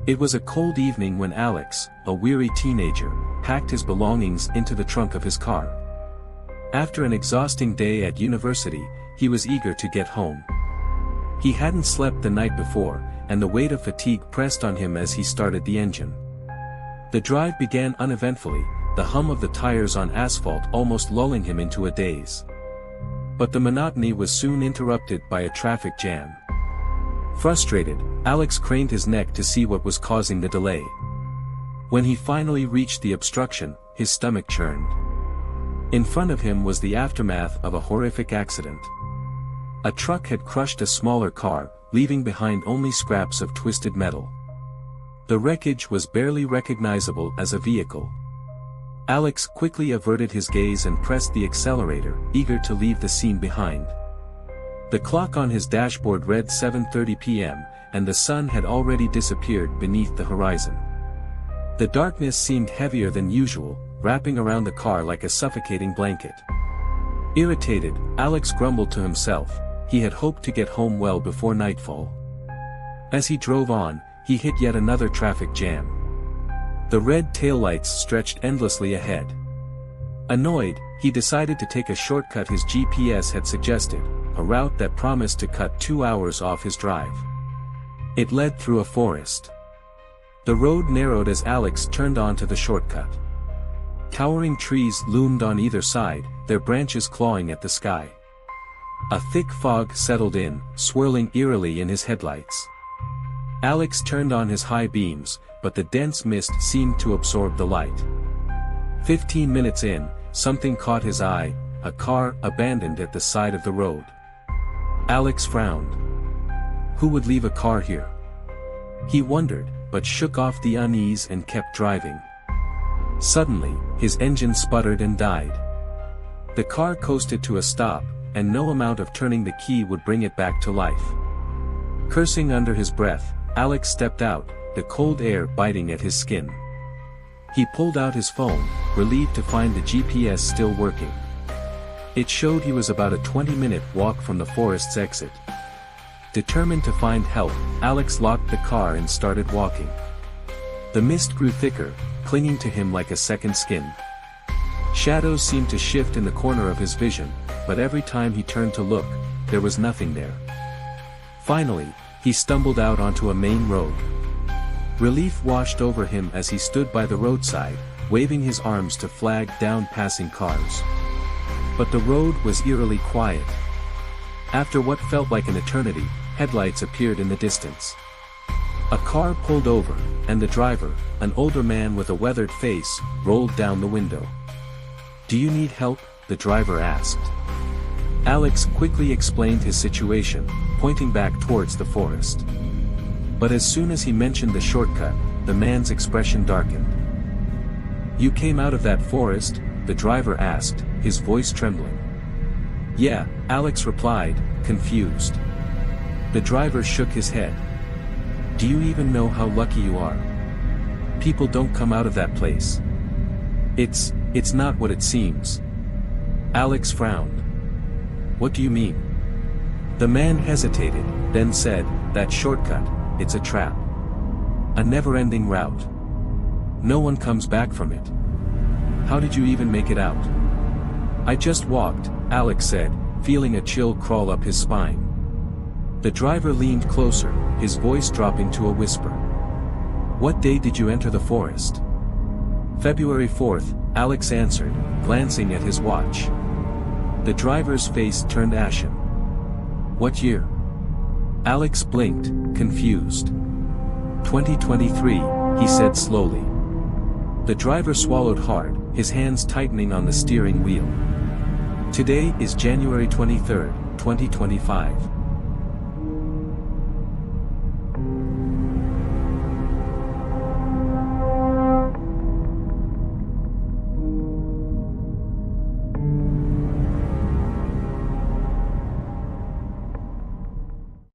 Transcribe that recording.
It was a cold evening when Alex, a weary teenager, packed his belongings into the trunk of his car. After an exhausting day at university, he was eager to get home. He hadn't slept the night before, and the weight of fatigue pressed on him as he started the engine. The drive began uneventfully, the hum of the tires on asphalt almost lulling him into a daze. But the monotony was soon interrupted by a traffic jam. Frustrated, Alex craned his neck to see what was causing the delay. When he finally reached the obstruction, his stomach churned. In front of him was the aftermath of a horrific accident. A truck had crushed a smaller car, leaving behind only scraps of twisted metal. The wreckage was barely recognizable as a vehicle. Alex quickly averted his gaze and pressed the accelerator, eager to leave the scene behind. The clock on his dashboard read 7:30 p.m., and the sun had already disappeared beneath the horizon. The darkness seemed heavier than usual, wrapping around the car like a suffocating blanket. Irritated, Alex grumbled to himself. He had hoped to get home well before nightfall. As he drove on, he hit yet another traffic jam. The red taillights stretched endlessly ahead. Annoyed, he decided to take a shortcut his GPS had suggested, a route that promised to cut 2 hours off his drive. It led through a forest. The road narrowed as Alex turned onto the shortcut. Towering trees loomed on either side, their branches clawing at the sky. A thick fog settled in, swirling eerily in his headlights. Alex turned on his high beams, but the dense mist seemed to absorb the light. 15 minutes in, something caught his eye, a car abandoned at the side of the road. Alex frowned. Who would leave a car here? He wondered, but shook off the unease and kept driving. Suddenly, his engine sputtered and died. The car coasted to a stop, and no amount of turning the key would bring it back to life. Cursing under his breath, Alex stepped out, the cold air biting at his skin. He pulled out his phone, relieved to find the GPS still working. It showed he was about a 20-minute walk from the forest's exit. Determined to find help, Alex locked the car and started walking. The mist grew thicker, clinging to him like a second skin. Shadows seemed to shift in the corner of his vision, but every time he turned to look, there was nothing there. Finally, he stumbled out onto a main road. Relief washed over him as he stood by the roadside, waving his arms to flag down passing cars. But the road was eerily quiet. After what felt like an eternity, headlights appeared in the distance. A car pulled over, and the driver, an older man with a weathered face, rolled down the window. "Do you need help?" the driver asked. Alex quickly explained his situation, pointing back towards the forest. But as soon as he mentioned the shortcut, the man's expression darkened. "You came out of that forest?" the driver asked, his voice trembling. "Yeah," Alex replied, confused. The driver shook his head. "Do you even know how lucky you are? People don't come out of that place. It's not what it seems." Alex frowned. "What do you mean?" The man hesitated, then said, "That shortcut, it's a trap. A never-ending route. No one comes back from it. How did you even make it out?" "I just walked," Alex said, feeling a chill crawl up his spine. The driver leaned closer, his voice dropping to a whisper. "What day did you enter the forest?" "February 4th, Alex answered, glancing at his watch. The driver's face turned ashen. "What year?" Alex blinked, confused. 2023, he said slowly. The driver swallowed hard, his hands tightening on the steering wheel. "Today is January 23rd, 2025.